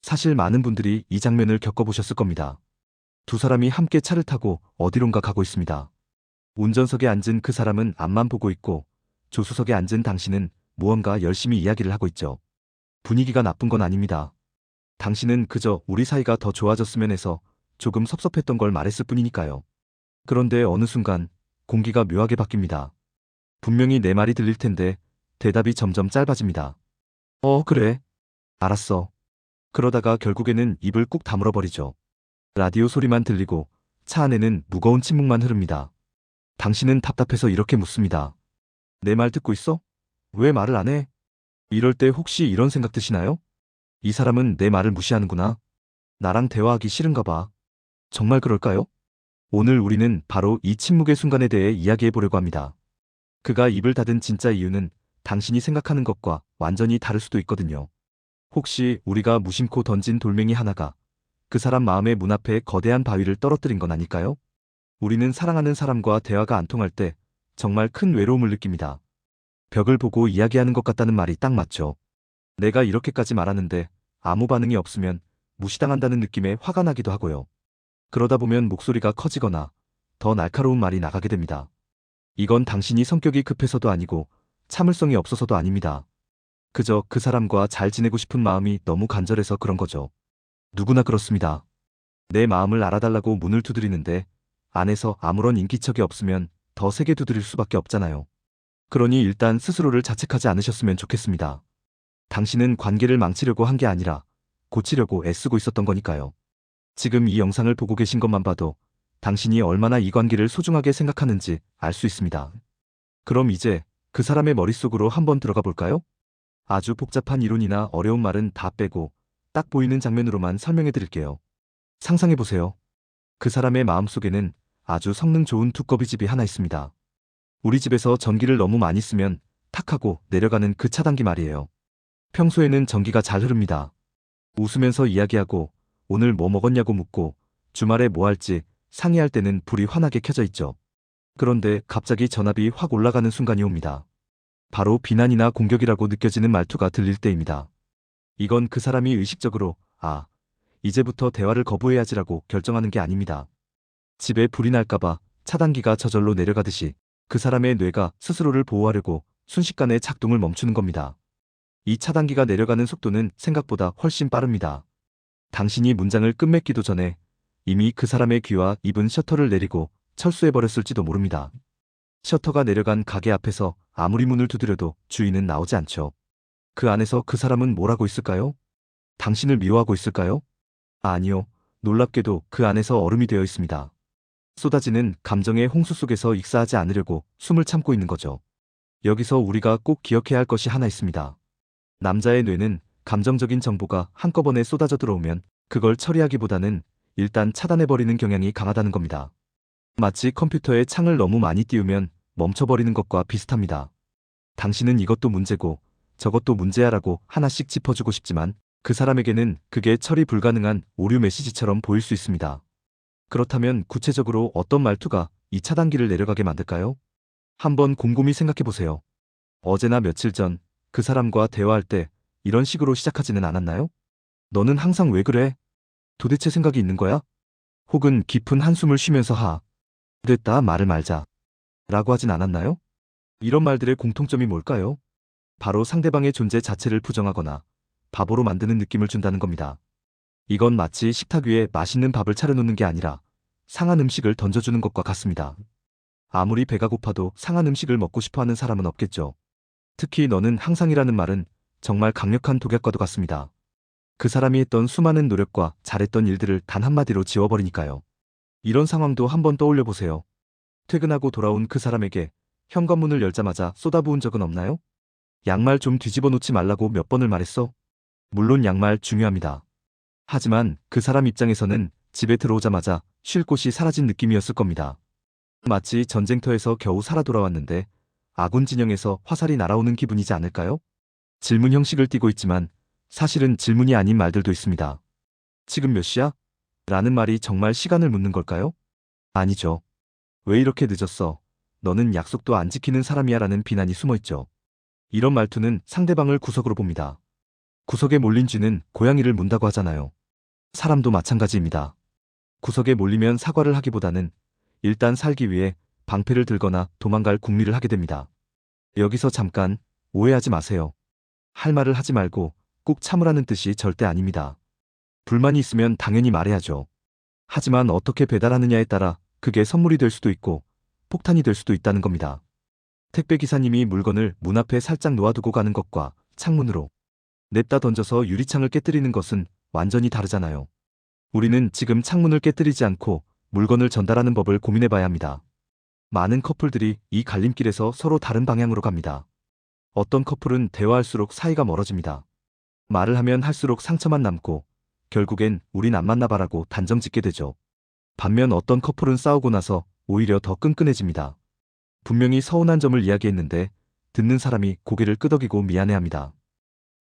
사실 많은 분들이 이 장면을 겪어보셨을 겁니다. 두 사람이 함께 차를 타고 어디론가 가고 있습니다. 운전석에 앉은 그 사람은 앞만 보고 있고 조수석에 앉은 당신은 무언가 열심히 이야기를 하고 있죠. 분위기가 나쁜 건 아닙니다. 당신은 그저 우리 사이가 더 좋아졌으면 해서 조금 섭섭했던 걸 말했을 뿐이니까요. 그런데 어느 순간 공기가 묘하게 바뀝니다. 분명히 내 말이 들릴 텐데 대답이 점점 짧아집니다. 그래. 알았어. 그러다가 결국에는 입을 꾹 다물어 버리죠. 라디오 소리만 들리고 차 안에는 무거운 침묵만 흐릅니다. 당신은 답답해서 이렇게 묻습니다. 내 말 듣고 있어? 왜 말을 안 해? 이럴 때 혹시 이런 생각 드시나요? 이 사람은 내 말을 무시하는구나. 나랑 대화하기 싫은가 봐. 정말 그럴까요? 오늘 우리는 바로 이 침묵의 순간에 대해 이야기해 보려고 합니다. 그가 입을 닫은 진짜 이유는 당신이 생각하는 것과 완전히 다를 수도 있거든요. 혹시 우리가 무심코 던진 돌멩이 하나가 그 사람 마음의 문 앞에 거대한 바위를 떨어뜨린 건 아닐까요? 우리는 사랑하는 사람과 대화가 안 통할 때 정말 큰 외로움을 느낍니다. 벽을 보고 이야기하는 것 같다는 말이 딱 맞죠. 내가 이렇게까지 말하는데 아무 반응이 없으면 무시당한다는 느낌에 화가 나기도 하고요. 그러다 보면 목소리가 커지거나 더 날카로운 말이 나가게 됩니다. 이건 당신이 성격이 급해서도 아니고 참을성이 없어서도 아닙니다. 그저 그 사람과 잘 지내고 싶은 마음이 너무 간절해서 그런 거죠. 누구나 그렇습니다. 내 마음을 알아달라고 문을 두드리는데 안에서 아무런 인기척이 없으면 더 세게 두드릴 수밖에 없잖아요. 그러니 일단 스스로를 자책하지 않으셨으면 좋겠습니다. 당신은 관계를 망치려고 한 게 아니라 고치려고 애쓰고 있었던 거니까요. 지금 이 영상을 보고 계신 것만 봐도 당신이 얼마나 이 관계를 소중하게 생각하는지 알 수 있습니다. 그럼 이제 그 사람의 머릿속으로 한번 들어가 볼까요? 아주 복잡한 이론이나 어려운 말은 다 빼고 딱 보이는 장면으로만 설명해 드릴게요. 상상해 보세요. 그 사람의 마음속에는 아주 성능 좋은 두꺼비집이 하나 있습니다. 우리 집에서 전기를 너무 많이 쓰면 탁 하고 내려가는 그 차단기 말이에요. 평소에는 전기가 잘 흐릅니다. 웃으면서 이야기하고 오늘 뭐 먹었냐고 묻고 주말에 뭐 할지 상의할 때는 불이 환하게 켜져 있죠. 그런데 갑자기 전압이 확 올라가는 순간이 옵니다. 바로 비난이나 공격이라고 느껴지는 말투가 들릴 때입니다. 이건 그 사람이 의식적으로 이제부터 대화를 거부해야지라고 결정하는 게 아닙니다. 집에 불이 날까봐 차단기가 저절로 내려가듯이 그 사람의 뇌가 스스로를 보호하려고 순식간에 작동을 멈추는 겁니다. 이 차단기가 내려가는 속도는 생각보다 훨씬 빠릅니다. 당신이 문장을 끝맺기도 전에 이미 그 사람의 귀와 입은 셔터를 내리고 철수해버렸을지도 모릅니다. 셔터가 내려간 가게 앞에서 아무리 문을 두드려도 주인은 나오지 않죠. 그 안에서 그 사람은 뭘 하고 있을까요? 당신을 미워하고 있을까요? 아니요. 놀랍게도 그 안에서 얼음이 되어 있습니다. 쏟아지는 감정의 홍수 속에서 익사하지 않으려고 숨을 참고 있는 거죠. 여기서 우리가 꼭 기억해야 할 것이 하나 있습니다. 남자의 뇌는 감정적인 정보가 한꺼번에 쏟아져 들어오면 그걸 처리하기보다는 일단 차단해버리는 경향이 강하다는 겁니다. 마치 컴퓨터에 창을 너무 많이 띄우면 멈춰버리는 것과 비슷합니다. 당신은 이것도 문제고 저것도 문제야라고 하나씩 짚어주고 싶지만 그 사람에게는 그게 처리 불가능한 오류 메시지처럼 보일 수 있습니다. 그렇다면 구체적으로 어떤 말투가 이 차단기를 내려가게 만들까요? 한번 곰곰이 생각해보세요. 어제나 며칠 전 그 사람과 대화할 때 이런 식으로 시작하지는 않았나요? 너는 항상 왜 그래? 도대체 생각이 있는 거야? 혹은 깊은 한숨을 쉬면서 됐다 말을 말자 라고 하진 않았나요? 이런 말들의 공통점이 뭘까요? 바로 상대방의 존재 자체를 부정하거나 바보로 만드는 느낌을 준다는 겁니다. 이건 마치 식탁 위에 맛있는 밥을 차려놓는 게 아니라 상한 음식을 던져주는 것과 같습니다. 아무리 배가 고파도 상한 음식을 먹고 싶어하는 사람은 없겠죠. 특히 너는 항상이라는 말은 정말 강력한 독약과도 같습니다. 그 사람이 했던 수많은 노력과 잘했던 일들을 단 한마디로 지워버리니까요. 이런 상황도 한번 떠올려 보세요. 퇴근하고 돌아온 그 사람에게 현관문을 열자마자 쏟아부은 적은 없나요? 양말 좀 뒤집어 놓지 말라고 몇 번을 말했어? 물론 양말 중요합니다. 하지만 그 사람 입장에서는 집에 들어오자마자 쉴 곳이 사라진 느낌이었을 겁니다. 마치 전쟁터에서 겨우 살아 돌아왔는데 아군 진영에서 화살이 날아오는 기분이지 않을까요? 질문 형식을 띠고 있지만 사실은 질문이 아닌 말들도 있습니다. 지금 몇 시야? 라는 말이 정말 시간을 묻는 걸까요? 아니죠. 왜 이렇게 늦었어? 너는 약속도 안 지키는 사람이야 라는 비난이 숨어있죠. 이런 말투는 상대방을 구석으로 봅니다. 구석에 몰린 쥐는 고양이를 문다고 하잖아요. 사람도 마찬가지입니다. 구석에 몰리면 사과를 하기보다는 일단 살기 위해 방패를 들거나 도망갈 궁리를 하게 됩니다. 여기서 잠깐 오해하지 마세요. 할 말을 하지 말고 꼭 참으라는 뜻이 절대 아닙니다. 불만이 있으면 당연히 말해야죠. 하지만 어떻게 배달하느냐에 따라 그게 선물이 될 수도 있고 폭탄이 될 수도 있다는 겁니다. 택배 기사님이 물건을 문 앞에 살짝 놓아두고 가는 것과 창문으로 냅다 던져서 유리창을 깨뜨리는 것은 완전히 다르잖아요. 우리는 지금 창문을 깨뜨리지 않고 물건을 전달하는 법을 고민해봐야 합니다. 많은 커플들이 이 갈림길에서 서로 다른 방향으로 갑니다. 어떤 커플은 대화할수록 사이가 멀어집니다. 말을 하면 할수록 상처만 남고 결국엔 우린 안 만나봐라고 단정 짓게 되죠. 반면 어떤 커플은 싸우고 나서 오히려 더 끈끈해집니다. 분명히 서운한 점을 이야기했는데 듣는 사람이 고개를 끄덕이고 미안해합니다.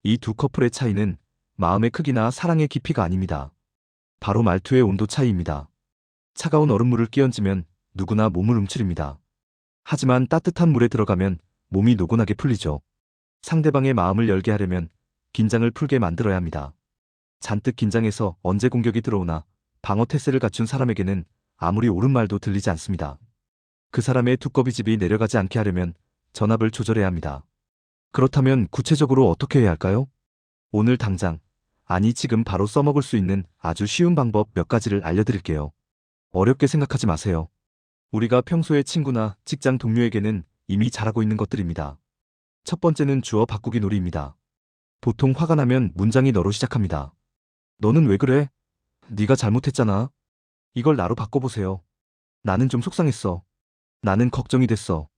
이 두 커플의 차이는 마음의 크기나 사랑의 깊이가 아닙니다. 바로 말투의 온도 차이입니다. 차가운 얼음물을 끼얹으면 누구나 몸을 움츠립니다. 하지만 따뜻한 물에 들어가면 몸이 노곤하게 풀리죠. 상대방의 마음을 열게 하려면 긴장을 풀게 만들어야 합니다. 잔뜩 긴장해서 언제 공격이 들어오나 방어 태세를 갖춘 사람에게는 아무리 옳은 말도 들리지 않습니다. 그 사람의 두꺼비집이 내려가지 않게 하려면 전압을 조절해야 합니다. 그렇다면 구체적으로 어떻게 해야 할까요? 오늘 당장, 아니 지금 바로 써먹을 수 있는 아주 쉬운 방법 몇 가지를 알려드릴게요. 어렵게 생각하지 마세요. 우리가 평소에 친구나 직장 동료에게는 이미 잘하고 있는 것들입니다. 첫 번째는 주어 바꾸기 놀이입니다. 보통 화가 나면 문장이 너로 시작합니다. 너는 왜 그래? 네가 잘못했잖아. 이걸 나로 바꿔보세요. 나는 좀 속상했어. 나는 걱정이 됐어.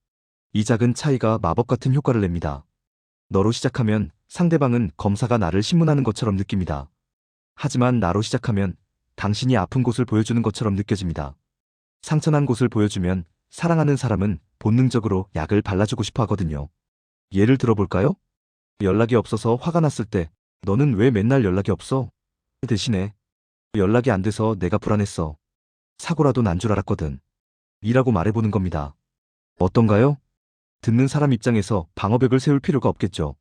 이 작은 차이가 마법 같은 효과를 냅니다. 너로 시작하면 상대방은 검사가 나를 신문하는 것처럼 느낍니다. 하지만 나로 시작하면 당신이 아픈 곳을 보여주는 것처럼 느껴집니다. 상처난 곳을 보여주면 사랑하는 사람은 본능적으로 약을 발라주고 싶어 하거든요. 예를 들어볼까요? 연락이 없어서 화가 났을 때 너는 왜 맨날 연락이 없어? 대신에 연락이 안 돼서 내가 불안했어. 사고라도 난 줄 알았거든. 이라고 말해보는 겁니다. 어떤가요? 듣는 사람 입장에서 방어벽을 세울 필요가 없겠죠.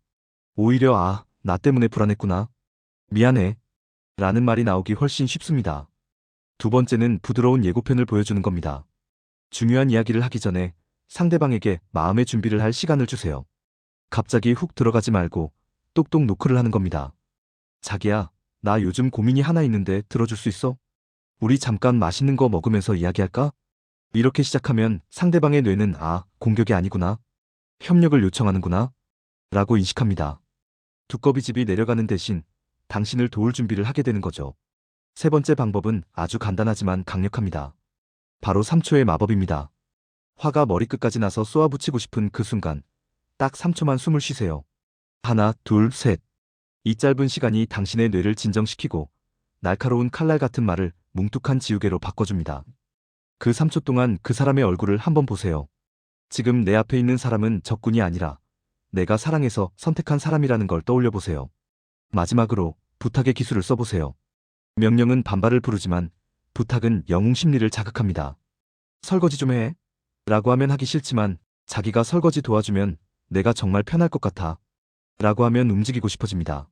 오히려 나 때문에 불안했구나. 미안해. 라는 말이 나오기 훨씬 쉽습니다. 두 번째는 부드러운 예고편을 보여주는 겁니다. 중요한 이야기를 하기 전에 상대방에게 마음의 준비를 할 시간을 주세요. 갑자기 훅 들어가지 말고 똑똑 노크를 하는 겁니다. 자기야, 나 요즘 고민이 하나 있는데 들어줄 수 있어? 우리 잠깐 맛있는 거 먹으면서 이야기할까? 이렇게 시작하면 상대방의 뇌는 공격이 아니구나. 협력을 요청하는구나. 라고 인식합니다. 두꺼비집이 내려가는 대신 당신을 도울 준비를 하게 되는 거죠. 세 번째 방법은 아주 간단하지만 강력합니다. 바로 3초의 마법입니다. 화가 머리끝까지 나서 쏘아붙이고 싶은 그 순간 딱 3초만 숨을 쉬세요. 하나, 둘, 셋. 이 짧은 시간이 당신의 뇌를 진정시키고 날카로운 칼날 같은 말을 뭉툭한 지우개로 바꿔줍니다. 그 3초 동안 그 사람의 얼굴을 한번 보세요. 지금 내 앞에 있는 사람은 적군이 아니라 내가 사랑해서 선택한 사람이라는 걸 떠올려 보세요. 마지막으로 부탁의 기술을 써보세요. 명령은 반발을 부르지만 부탁은 영웅 심리를 자극합니다. 설거지 좀 해. 라고 하면 하기 싫지만 자기가 설거지 도와주면 내가 정말 편할 것 같아. 라고 하면 움직이고 싶어집니다.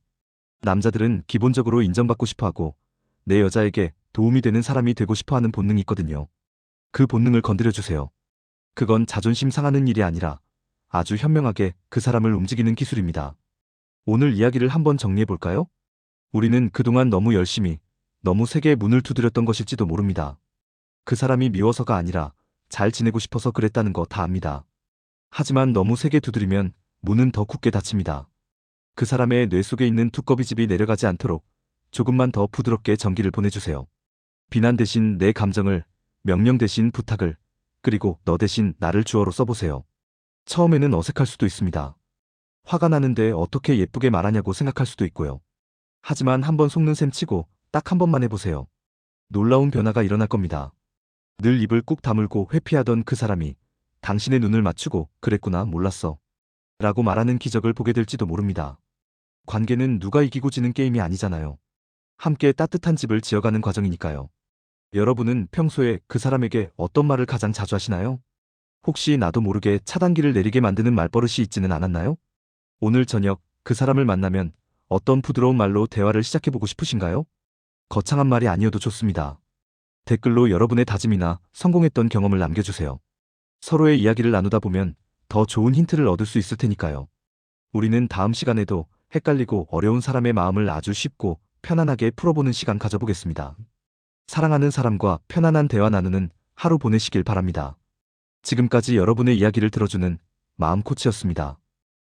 남자들은 기본적으로 인정받고 싶어하고 내 여자에게 도움이 되는 사람이 되고 싶어하는 본능이 있거든요. 그 본능을 건드려주세요. 그건 자존심 상하는 일이 아니라 아주 현명하게 그 사람을 움직이는 기술입니다. 오늘 이야기를 한번 정리해볼까요? 우리는 그동안 너무 열심히, 너무 세게 문을 두드렸던 것일지도 모릅니다. 그 사람이 미워서가 아니라 잘 지내고 싶어서 그랬다는 거 다 압니다. 하지만 너무 세게 두드리면 문은 더 굳게 닫힙니다. 그 사람의 뇌 속에 있는 두꺼비집이 내려가지 않도록 조금만 더 부드럽게 전기를 보내주세요. 비난 대신 내 감정을, 명령 대신 부탁을, 그리고 너 대신 나를 주어로 써보세요. 처음에는 어색할 수도 있습니다. 화가 나는데 어떻게 예쁘게 말하냐고 생각할 수도 있고요. 하지만 한번 속는 셈 치고 딱 한 번만 해보세요. 놀라운 변화가 일어날 겁니다. 늘 입을 꾹 다물고 회피하던 그 사람이 당신의 눈을 맞추고 그랬구나 몰랐어. 라고 말하는 기적을 보게 될지도 모릅니다. 관계는 누가 이기고 지는 게임이 아니잖아요. 함께 따뜻한 집을 지어가는 과정이니까요. 여러분은 평소에 그 사람에게 어떤 말을 가장 자주 하시나요? 혹시 나도 모르게 차단기를 내리게 만드는 말버릇이 있지는 않았나요? 오늘 저녁 그 사람을 만나면 어떤 부드러운 말로 대화를 시작해보고 싶으신가요? 거창한 말이 아니어도 좋습니다. 댓글로 여러분의 다짐이나 성공했던 경험을 남겨주세요. 서로의 이야기를 나누다 보면 더 좋은 힌트를 얻을 수 있을 테니까요. 우리는 다음 시간에도 헷갈리고 어려운 사람의 마음을 아주 쉽고 편안하게 풀어보는 시간 가져보겠습니다. 사랑하는 사람과 편안한 대화 나누는 하루 보내시길 바랍니다. 지금까지 여러분의 이야기를 들어주는 마음 코치였습니다.